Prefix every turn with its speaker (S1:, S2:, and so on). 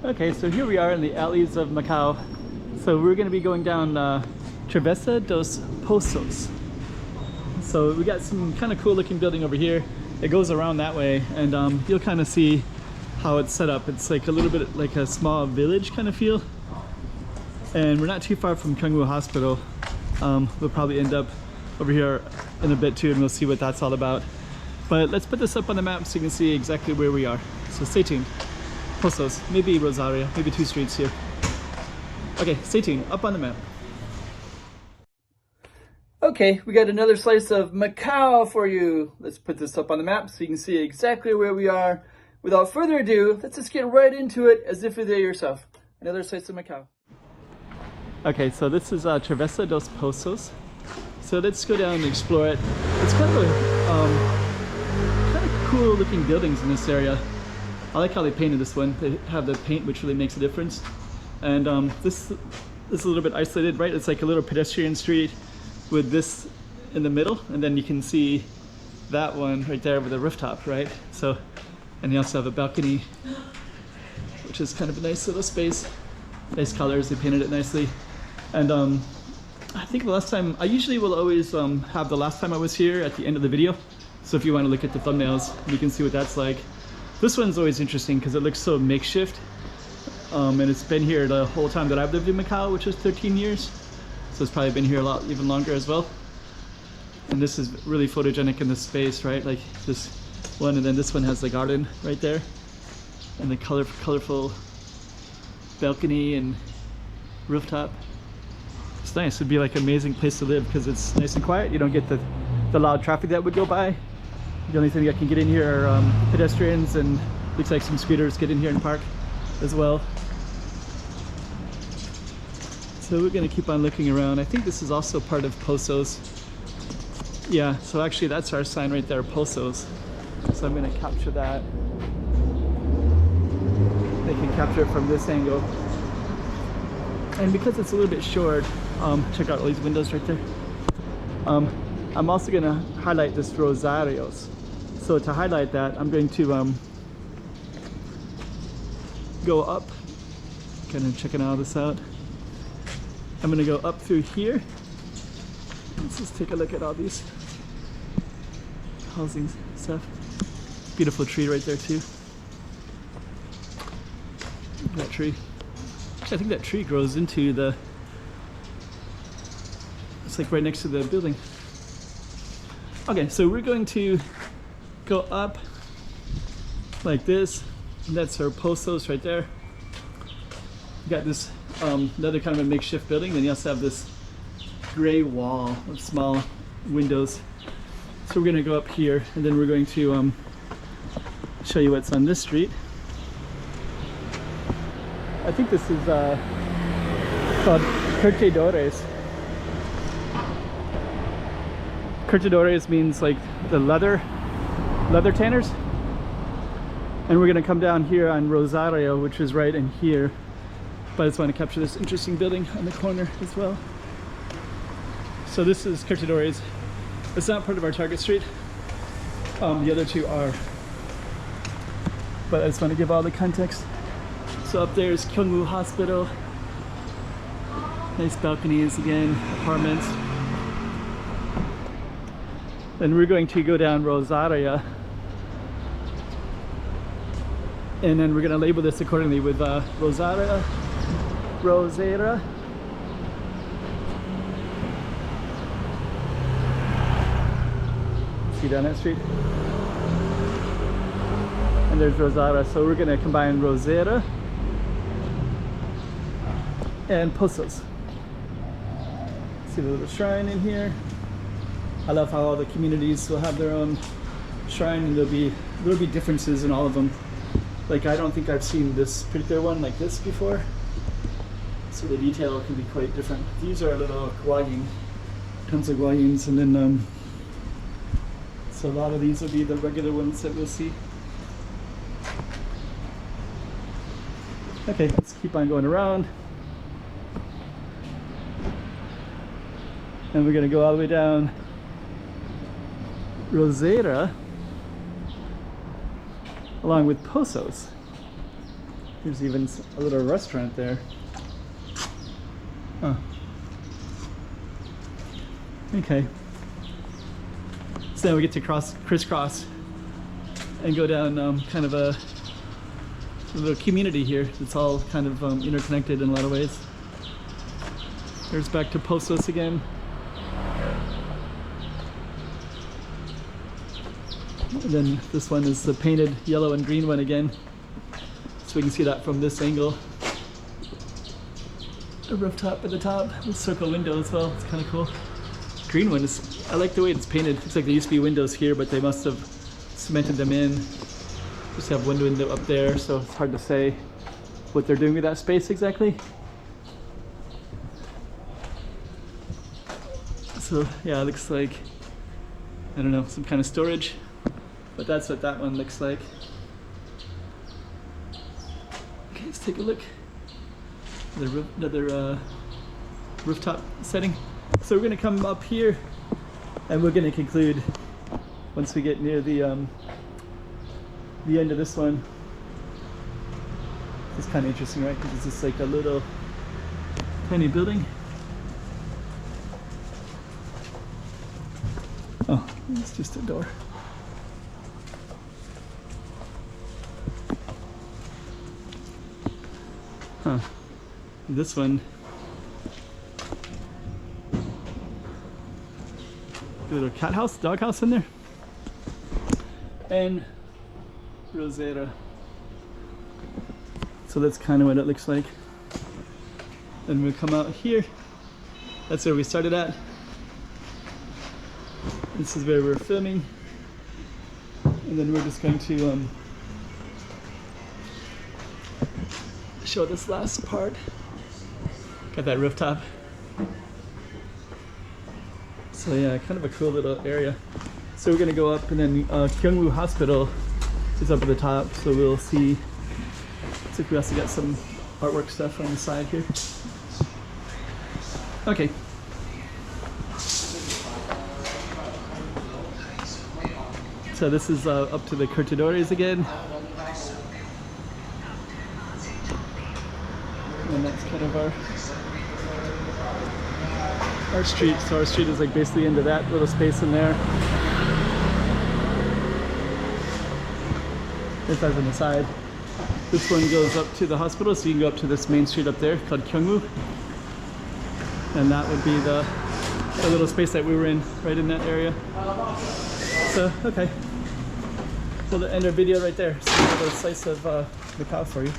S1: Okay, so here we are in the alleys of Macau. So we're going to be going down Travessa dos Poços. So we got some kind of cool looking building over here. It goes around that way, and you'll kind of see how it's set up. It's like a little bit like a small village kind of feel. And we're not too far from Cungwu Hospital. We'll probably end up over here in a bit too, and we'll see what that's all about. But let's put this up on the map so you can see exactly where we are. So stay tuned. Poços, maybe Roseira, maybe 2 streets here. Okay, stay tuned, up on the map. Okay, we got another slice of Macau for you. Let's put this up on the map so you can see exactly where we are. Without further ado, let's just get right into it as if you're there yourself. Another slice of Macau. Okay, so this is Travessa dos Poços. So let's go down and explore it. It's kind of cool looking buildings in this area. I like how they painted this one. They have the paint, which really makes a difference. And this is a little bit isolated, right? It's like a little pedestrian street with this in the middle, and then you can see that one right there with a rooftop, right? So, and you also have a balcony, which is kind of a nice little space. Nice colors, they painted it nicely. And I think the last time, I usually will always have the last time I was here at the end of the video. So if you want to look at the thumbnails, you can see what that's like. This one's always interesting because it looks so makeshift. And it's been here the whole time that I've lived in Macau, which is 13 years. So it's probably been here a lot, even longer as well. And this is really photogenic in this space, right? Like this one, and then this one has the garden right there. And the colorful balcony and rooftop. It's nice. It'd be like an amazing place to live because it's nice and quiet. You don't get the loud traffic that would go by. The only thing that can get in here are pedestrians, and looks like some scooters get in here and park as well. So we're going to keep on looking around. I think this is also part of Poços. Yeah, so actually that's our sign right there, Poços. So I'm going to capture that. They can capture it from this angle. And because it's a little bit short, check out all these windows right there. I'm also going to highlight this Rosarios. So to highlight that, I'm going to go up, kind of checking all this out. I'm going to go up through here. Let's just take a look at all these housing stuff. Beautiful tree right there too. That tree. I think that tree grows into the, it's like right next to the building. Okay, so we're going to go up like this, and that's our Poços right there. You got this another kind of a makeshift building, then you also have this gray wall with small windows. So we're going to go up here, and then we're going to show you what's on this street. I think this is called Curtidores. Curtidores means like the leather tanners. And we're gonna come down here on Rosario, which is right in here. But I just want to capture this interesting building on the corner as well. So this is Curtidores. It's not part of our target street. The other two are. But I just want to give all the context. So up there is Cungwu Hospital. Nice balconies again, apartments. Then we're going to go down Rosaria. And then we're going to label this accordingly with Roseira. See down that street? And there's Roseira. So we're going to combine Roseira and Poços. See the little shrine in here. I love how all the communities will have their own shrine, and there'll be differences in all of them. Like I don't think I've seen this particular one like this before. So the detail can be quite different. These are little guaying, tons of guayings, and then so a lot of these will be the regular ones that we'll see. Okay, let's keep on going around. And we're going to go all the way down Roseira along with Poços. There's even a little restaurant there. Huh. Okay. So now we get to crisscross and go down kind of a little community here. It's all kind of interconnected in a lot of ways. There's back to Poços again. And then this one is the painted yellow and green one again. So we can see that from this angle. A rooftop at the top with circle window as well. It's kind of cool. Green one is, I like the way it's painted. Looks like there used to be windows here, but they must have cemented them in. Just have one window up there, so it's hard to say what they're doing with that space exactly. So yeah, it looks like, I don't know, some kind of storage. But that's what that one looks like. Okay, let's take a look. Another rooftop setting. So we're going to come up here and we're going to conclude once we get near the end of this one. It's kind of interesting, right? Because it's just like a little tiny building. Oh, it's just a door. Huh. This one, a little cat house, dog house in there. And Roseira. So that's kind of what it looks like. Then we'll come out here. That's where we started at. This is where we're filming. And then we're just going to show this last part. Got that rooftop. So yeah, kind of a cool little area. So we're gonna go up, and then Kyungwoo Hospital is up at the top. So we'll see. Looks like we also got some artwork stuff on the side here. Okay. So this is up to the Curtidores again. And that's kind of our street. So our street is like basically into that little space in there. This has on the side. This one goes up to the hospital, so you can go up to this main street up there called Kyungwoo. And that would be the little space that we were in, right in that area. So, okay. We'll end our video right there. So we have a slice of Macau for you.